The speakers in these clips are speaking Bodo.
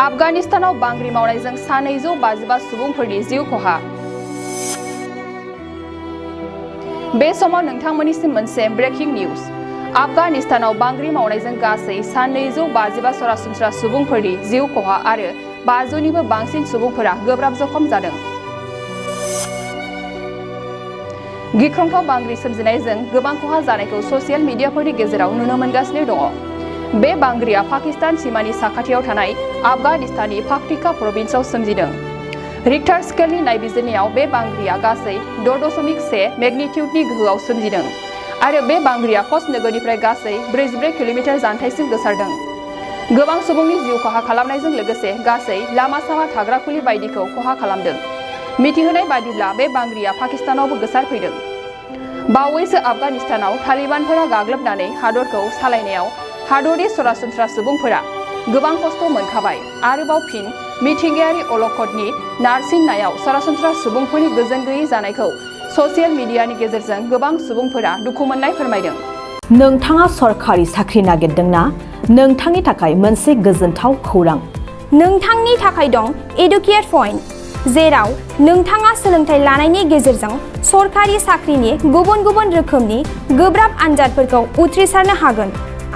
Afghanistanआव बांग्रि मावनायजों 255 सुबुंफोरनि जिउ खहा। बे समाव नोंथांमोननिसिम मोनसे ब्रेकिं निउज। आफगानिस्तानाव बांग्रि मावनायजों गासै 255 सरासनस्रा सुबुंफोरनि जिउ खहा आरो 500 निबो बांसिन सुबुंफोरा गोब्राब जखम जादों। गिख्रंथाव बांग्रि सोमजिनायजों गोबां खहा जानायखौ ससियेल मिडियाफोरनि गेजेराव नुनो मोनगासिनो दङ। बे बांग्रिया पाकिस्तान सीमानि साखाथियाव थानाय आफगानिस्ताननि पाक्तिका प्रभिन्सआव सोमजिदों। रिक्टार स्केलनि नायबिजिरनायाव बे बांग्रिया गासै 6.1 मेग्निट्युडनि गोहोआव सोमजिदों आरो बे बांग्रिया कच नोगोरनिफ्राय गासै 44 किल'मिटार जानथायसिम गोसारदों। गोबां सुबुंनि जिउ खहा खालामनायजों लोगोसे गासै लामा-सामा थाग्रा खुलि बायदिखौ खहा खालामदों। मिथिहोनाय बायदिब्ला बे बांग्रिया पाकिस्तानावबो गोसारफैदों। बावैसो आफगानिस्तानाव तालिबानफोरा गाग्लोबनानै हादरखौ सालायनायाव हादरनि सरासनस्रा सुबुंफोरा गोबां खस्थ' मोनखाबाय। आरोबाव फिन मिथिंगायारि अलखदनि नारसिननायाव सरासनस्रा सुबुंफोरनि गोजोन गैयै जानायखौ ससियेल मिडियानि गेजेरजों गोबां सुबुंफोरा दुखु मोननाय फोरमायदों। नोंथाङा सरकारि साख्रि नागिरदोंना? नोंथांनि थाखाय मोनसे गोजोनथाव खौरां। नोंथांनि थाखाय दं एडुकेट पइन्ट, जेराव नोंथाङा सोलोंथाइ लानायनि गेजेरजों सरकारि साख्रिनि गुबुन गुबुन रोखोमनि गोब्राब आनजादफोरखौ उथ्रिसारनो हागोन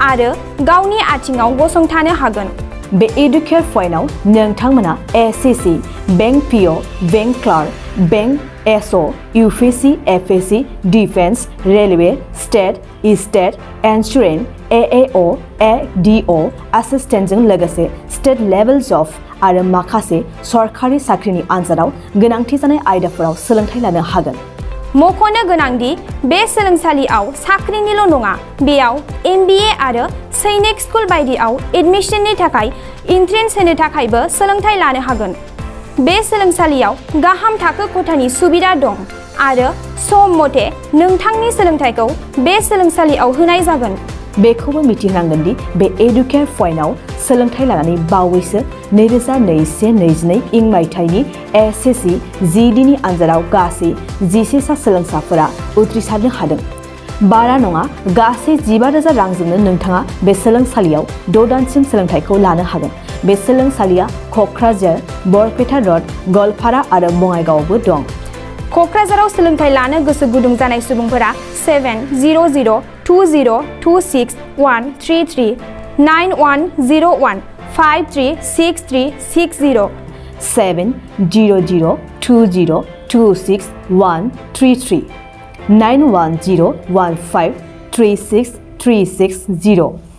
आरो गावनि आथिङाव गसंथानो हागोन। बे एडुकेट पइन्टआव नोंथांमोना SSC, bank PO, bank clerk, bank SO, UPSC, FSC, defence, railway, state insurance, AAO, ADO एसिस्टेन्टजों लोगोसे स्टेट लेभेल जब आरो माखासे सरकारि साख्रिनि आनजादाव गोनांथि जानाय आयदाफोराव सोलोंथाइ लानो हागोन। मख'नो गोनांदि बे सोलोंसालियाव साख्रिनिल' नङा, बेयाव एमबिए आरो सैनिक स्कुल बायदियाव एडमिशननि थाखाय एन्ट्रेन्स होनो थाखायबो सोलोंथाइ लानो हागोन। बे सोलोंसालियाव गाहाम थाखो खथानि सुबिदा दं आरो सम मथे नोंथांनि सोलोंथाइखौ बे सोलोंसालियाव होनाय जागोन। बेखौबो मिथिनांगोन दि बे एडुकेट पइन्टआव सोलोंथाइ लानानै बावैसो 2021-22 इं मायथाइनि एसएससि जिडिनि आनजादाव गासै 11 सा सोलोंसाफोरा उथ्रिसारनो हादों। बारा नङा, गासै 15,000 रांजोंनो नोंथाङा बे सोलोंसालियाव 6 दानसिम सोलोंथाइखौ लानो हागोन। बे सोलोंसालिया क'क्राझार, बरपेटा रड, गवालपारा आरो बङाइगावआवबो दं। क'क्राझाराव सोलोंथाइ लानो गोसो गुदुं जानाय सुबुंफोरा 70020261333 9101 536360 70020261333 9101536360